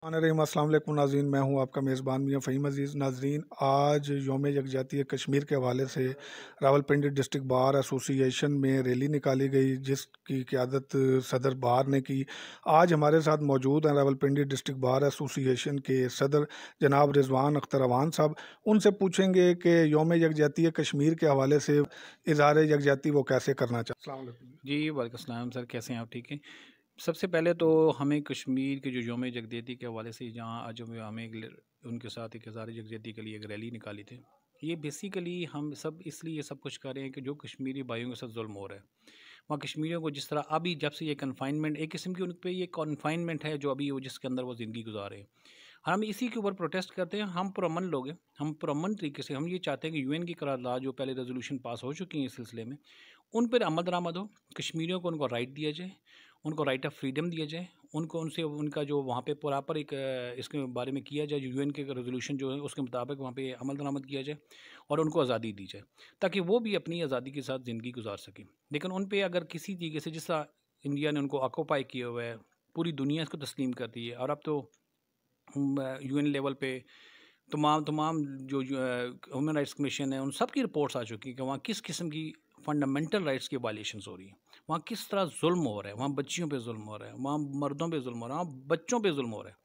अस्सलाम वालेकुम नाज़रीन, मैं हूं आपका मेज़बान मियां फ़हीम अज़ीज़। नाज़रीन, आज यौम यकजहती कश्मीर के हवाले से रावलपिंडी डिस्ट्रिक्ट बार एसोसिएशन में रैली निकाली गई, जिसकी क़यादत सदर बार ने की। आज हमारे साथ मौजूद हैं रावलपिंडी डिस्ट्रिक्ट बार एसोसिएशन के सदर जनाब रिजवान अख्तर अवान साहब। उनसे पूछेंगे कि यौम यकजहती कश्मीर के हवाले से इज़हार यकजहती वो कैसे करना चाहते हैं। अस्सलाम वालेकुम। जी, वालेकुम सलाम सर, कैसे हैं आप? ठीक हैं। सबसे पहले तो हमें कश्मीर के जो यौम यकजहती के हवाले से जहाँ आज हमें उनके साथ एक इज़हार यकजहती के लिए एक रैली निकाली थी। ये बेसिकली हम सब इसलिए ये सब कुछ कर रहे हैं कि जो कश्मीरी भाइयों के साथ जुल्म हो रहा है, वहाँ कश्मीरियों को जिस तरह अभी जब से ये कन्फाइनमेंट एक किस्म की उन पे ये कन्फाइनमेंट है जो अभी वो जिसके अंदर वो ज़िंदगी गुजार रहे हैं। हम इसी के ऊपर प्रोटेस्ट करते हैं। हम पुरअमन लोग हैं, हम पुरअमन तरीके से हम ये चाहते हैं कि यूएन की करारदाद जो पहले रेजोल्यूशन पास हो चुकी है इस सिलसिले में, उन पर अमल दरामद हो। कश्मीरियों को उनको राइट दिया जाए, उनको राइट ऑफ फ्रीडम दिया जाए, उनको उनसे उनका जो वहाँ पे प्रॉपर एक इसके बारे में किया जाए, जो यूएन के रेजोल्यूशन जो है उसके मुताबिक वहाँ पे अमल दरामद किया जाए और उनको आज़ादी दी जाए, ताकि वो भी अपनी आज़ादी के साथ ज़िंदगी गुजार सकें। लेकिन उन पे अगर किसी तरीके से जिस तरह इंडिया ने उनको ऑक्यूपाई किया हुआ है, पूरी दुनिया इसको तस्लीम करती है और अब तो यूएन लेवल पे तमाम तमाम जो ह्यूमन राइट्स कमीशन है उन सब की रिपोर्ट्स आ चुकी है कि वहाँ किस किस्म की फंडामेंटल राइट्स की वायलेशंस हो रही है, वहाँ किस तरह जुल्म हो रहा है, वहाँ बच्चियों पे जुल्म हो रहा है, वहाँ मर्दों पे जुल्म हो रहा है, वहाँ बच्चों पे जुल्म हो रहा है।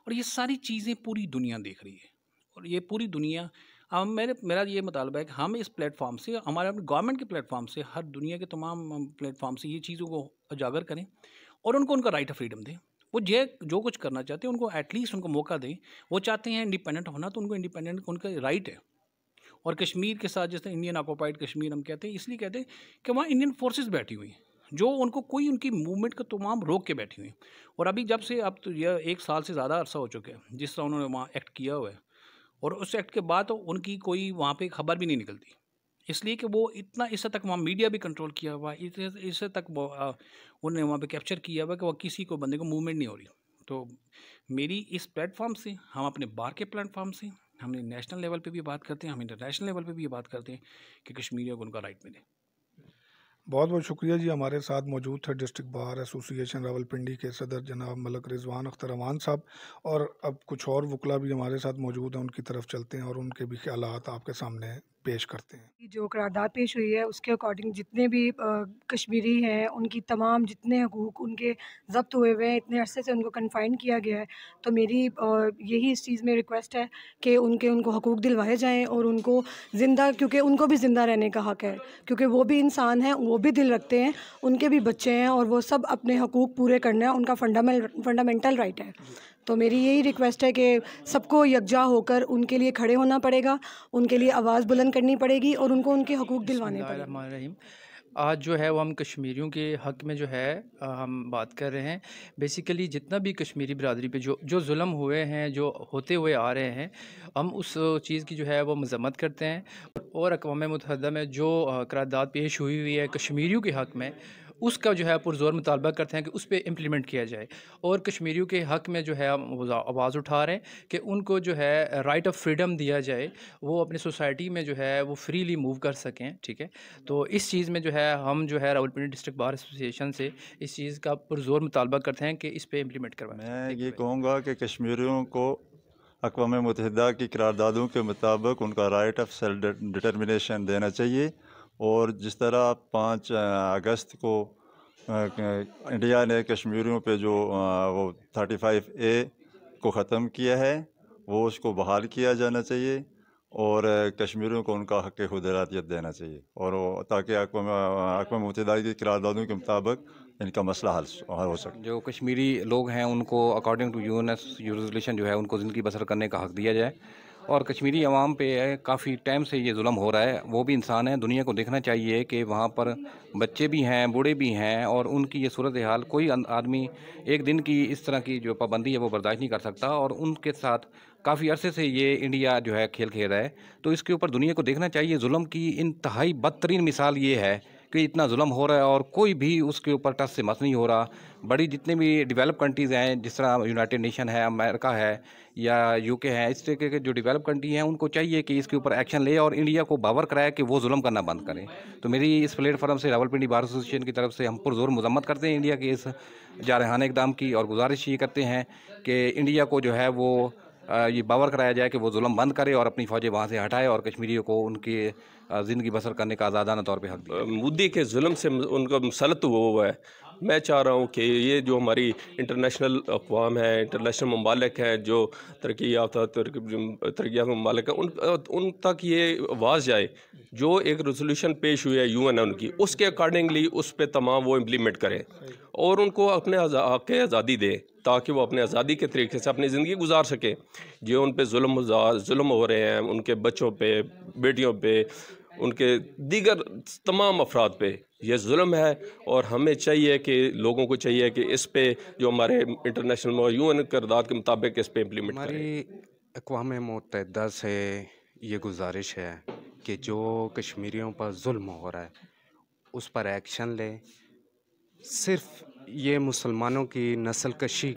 और ये सारी चीज़ें पूरी दुनिया देख रही है और ये पूरी दुनिया हम मेरा ये मुतालबा है कि हम इस प्लेटफॉर्म से हमारे अपने गवर्नमेंट के प्लेटफॉर्म से हर दुनिया के तमाम प्लेटफॉर्म से ये चीज़ों को उजागर करें और उनको उनका राइट ऑफ फ्रीडम दें। वो जो कुछ करना चाहते हैं उनको एटलीस्ट उनको मौका दें। वो चाहते हैं इंडिपेंडेंट होना, तो उनको इंडिपेंडेंट उनका राइट है। और कश्मीर के साथ जैसे इंडियन ऑक्यूपाइड कश्मीर हम कहते हैं, इसलिए कहते हैं कि वहाँ इंडियन फोर्सेस बैठी हुई हैं जो उनको कोई उनकी मूवमेंट को तमाम रोक के बैठी हुई हैं। और अभी जब से अब तो यह 1 साल से ज़्यादा अरसा हो चुका है जिस तरह उन्होंने वहाँ एक्ट किया हुआ है, और उस एक्ट के बाद तो उनकी कोई वहाँ पे खबर भी नहीं निकलती, इसलिए कि वो इतना इस हद तक वहाँ मीडिया भी कंट्रोल किया हुआ है, इस हद तक वो उन्होंने वहाँ पे कैप्चर किया हुआ है कि वह किसी को बंदे को मूवमेंट नहीं हो रही। तो मेरी इस प्लेटफॉर्म से हम अपने बार के प्लेटफॉर्म से हम नेशनल लेवल पे भी बात करते हैं, हम इंटरनेशनल लेवल पे भी ये बात करते हैं कि कश्मीरियों को उनका राइट मिले। बहुत बहुत शुक्रिया जी। हमारे साथ मौजूद थे डिस्ट्रिक्ट बार एसोसिएशन रावलपिंडी के सदर जनाब मलक रिजवान अख्तर अमान साहब। और अब कुछ और वकला भी हमारे साथ मौजूद हैं, उनकी तरफ चलते हैं और उनके भी ख्यालात आपके सामने पेश करते हैं। जो करारदाद पेश हुई है उसके अकॉर्डिंग जितने भी कश्मीरी हैं उनकी तमाम जितने हकूक़ उनके ज़ब्त हुए हुए हैं, इतने अरसे से उनको कन्फाइन किया गया है। तो मेरी यही इस चीज़ में रिक्वेस्ट है कि उनको हकूक़ दिलवाए जाएँ और उनको ज़िंदा, क्योंकि उनको भी ज़िंदा रहने का हक़ है, क्योंकि वो भी इंसान हैं, वो भी दिल रखते हैं, उनके भी बच्चे हैं और वो सब अपने हकूक़ पूरे करना है, उनका फंडामेंटल राइट है। तो मेरी यही रिक्वेस्ट है कि सबको यकजा होकर उनके लिए खड़े होना पड़ेगा, उनके लिए आवाज़ बुलंद करनी पड़ेगी और उनको उनके हकूक़ दिलवाने पड़ेंगे। बिस्मिल्लाहिर्रहमानिर्रहीम। आज जो है वो हम कश्मीरियों के हक़ में जो है हम बात कर रहे हैं। बेसिकली जितना भी कश्मीरी बिरादरी पे जो जो जुल्म हुए हैं, जो होते हुए आ रहे हैं, हम उस चीज़ की जो है वो मज़म्मत करते हैं। और अक़वाम मुत्तहिदा में जो करारदाद पेश हुई है कश्मीरियों के हक़ में, उसका जो है पुरज़ोर मुतालबा करते हैं कि उस पे इम्प्लीमेंट किया जाए। और कश्मीरियों के हक़ में जो है हम आवाज़ उठा रहे हैं कि उनको जो है राइट ऑफ फ्रीडम दिया जाए, वो अपनी सोसाइटी में जो है वो फ्रीली मूव कर सकें। ठीक है, तो इस चीज़ में जो है हम जो है रावलपिंडी डिस्ट्रिक्ट बार एसोसिएशन से इस चीज़ का पुरज़ोर मुतालबा करते हैं कि इस पे इम्प्लीमेंट करवाएं। मैं ये कहूँगा कि कश्मीरियों को अक़वाम मुत्तहिदा की करारदादों के मुताबिक उनका राइट ऑफ सेल्फ डिटर्मिनेशन देना चाहिए। और जिस तरह 5 अगस्त को इंडिया ने कश्मीरियों पे जो वो 35A को ख़त्म किया है, वो उसको बहाल किया जाना चाहिए और कश्मीरियों को उनका हक़ खुद इरादियत देना चाहिए, और ताकि अक़वाम मुत्तहिदा की करारदादों के मुताबिक इनका मसला हल हो सके। जो कश्मीरी लोग हैं उनको अकॉर्डिंग टू यूएनएस रेजोल्यूशन जो है उनको ज़िंदगी बसर करने का हक़ दिया जाए। और कश्मीरी अवाम पे काफ़ी टाइम से ये जुल्म हो रहा है, वो भी इंसान हैं, दुनिया को देखना चाहिए कि वहाँ पर बच्चे भी हैं, बूढ़े भी हैं और उनकी ये सूरत हाल कोई आदमी एक दिन की इस तरह की जो पाबंदी है वो बर्दाश्त नहीं कर सकता। और उनके साथ काफ़ी अरसे से ये इंडिया जो है खेल खेल रहा है, तो इसके ऊपर दुनिया को देखना चाहिए। जुल्म की इंतहाई बदतरीन मिसाल ये है कि इतना जुल्म हो रहा है और कोई भी उसके ऊपर टस से मस नहीं हो रहा। बड़ी जितने भी डेवलप कंट्रीज़ हैं, जिस तरह यूनाइटेड नेशन है, अमेरिका है या यूके है, इस तरीके के जो डेवलप कंट्री हैं उनको चाहिए कि इसके ऊपर एक्शन ले और इंडिया को बावर कराए कि वो जुल्म करना बंद करें। तो मेरी इस प्लेटफॉर्म से रावलपिंडी बार एसोसिएशन की तरफ से हम पुरजोर मजम्मत करते हैं इंडिया के इस जारहाना इक़दाम की, और गुजारिश ये करते हैं कि इंडिया को जो है वो ये बावर कराया जाए कि वो जुल्म बंद करे और अपनी फ़ौजें वहाँ से हटाए और कश्मीरियों को उनकी ज़िंदगी बसर करने का आज़ादाना तौर पे हक दिया। मोदी के जुल्म से उनका मुसलत हुआ है। मैं चाह रहा हूँ कि ये जो हमारी इंटरनेशनल अक़वाम है, इंटरनेशनल ममालिक हैं, जो तरक्की याफ्ता ममालिक हैं, उन तक ये आवाज़ जाए। जो एक रेजोल्यूशन पेश हुई है UN उनकी, उसके अकॉर्डिंगली उस पर तमाम वो इम्प्लीमेंट करें और उनको अपने हक़ आज़ादी दें ताकि वो अपने आज़ादी के तरीके से अपनी ज़िंदगी गुजार सकें। जो उन पर जुल्म हो रहे हैं, उनके बच्चों पे, बेटियों पे, उनके दीगर तमाम अफराद पे ये जुल्म है और हमें चाहिए कि लोगों को चाहिए कि इस पे जो हमारे इंटरनेशनल UN करारदाद के मुताबिक इस पे इम्प्लीमेंट करें। हमारी अक़वाम मुत्तहिदा से ये गुजारिश है कि जो कश्मीरियों पर जुल्म हो रहा है उस पर एक्शन ले। सिर्फ ये मुसलमानों की नस्ल कशी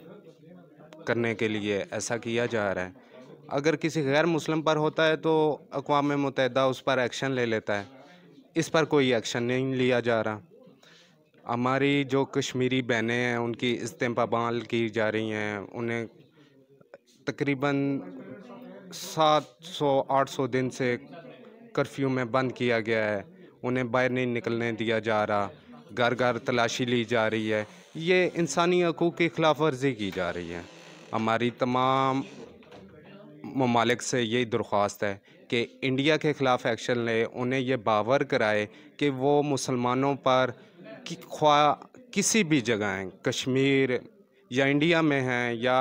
करने के लिए ऐसा किया जा रहा है। अगर किसी गैर मुस्लिम पर होता है तो अक़वाम मुत्तहिदा उस पर एक्शन ले लेता है, इस पर कोई एक्शन नहीं लिया जा रहा। हमारी जो कश्मीरी बहनें हैं उनकी इस्तेमाल की जा रही हैं, उन्हें तकरीबन 700-800 दिन से कर्फ्यू में बंद किया गया है, उन्हें बाहर नहीं निकलने दिया जा रहा, घर घर तलाशी ली जा रही है। ये इंसानी हकूक़ की खिलाफ वर्जी की जा रही है। हमारी तमाम ममालिक से यही दरख्वास्त है कि इंडिया के ख़िलाफ़ एक्शन ले, उन्हें ये बावर कराए कि वो मुसलमानों पर किसी भी जगह हैं, कश्मीर या इंडिया में हैं या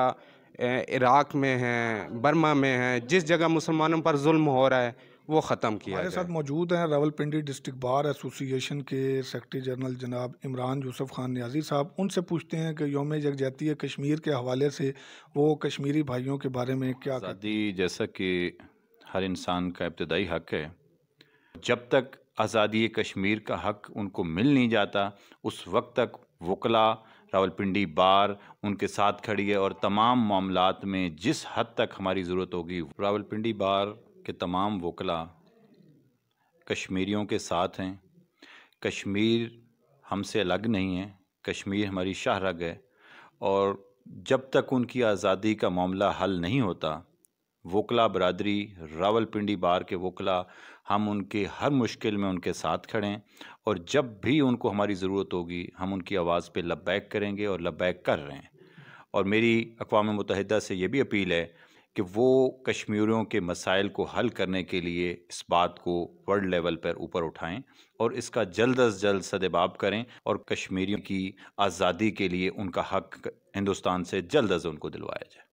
इराक़ में हैं, बर्मा में हैं, जिस जगह मुसलमानों पर जुल्म हो रहा है वो ख़त्म किया जाए। हमारे साथ मौजूद हैं रावलपिंडी डिस्ट्रिक्ट बार एसोसिएशन के सेक्रेटरी जनरल जनाब इमरान यूसुफ खान नियाज़ी साहब। उनसे पूछते हैं कि यौम यकजहती कश्मीर के हवाले से वो कश्मीरी भाइयों के बारे में क्या कहते हैं। आज़ादी जैसा कि हर इंसान का इब्तदाई हक़ है, जब तक आज़ादी कश्मीर का हक़ उनको मिल नहीं जाता उस वक्त तक वकला रावलपिंडी बार उनके साथ खड़ी है और तमाम मामलात में जिस हद तक हमारी ज़रूरत होगी रावलपिंडी बार के तमाम वकला कश्मीरियों के साथ हैं। कश्मीर हमसे अलग नहीं है, कश्मीर हमारी शाह रग है और जब तक उनकी आज़ादी का मामला हल नहीं होता वकला बरादरी रावलपिंडी बार के वकला हम उनके हर मुश्किल में उनके साथ खड़े हैं और जब भी उनको हमारी ज़रूरत होगी हम उनकी आवाज़ पे लब्बैक करेंगे और लब्बैक कर रहे हैं। और मेरी अक़वाम मुत्तहिदा से ये भी अपील है कि वो कश्मीरियों के मसाइल को हल करने के लिए इस बात को वर्ल्ड लेवल पर ऊपर उठाएं और इसका जल्द अज जल्द सदेबाब करें और कश्मीरियों की आज़ादी के लिए उनका हक़ हिंदुस्तान से जल्द अज उनको दिलवाया जाए।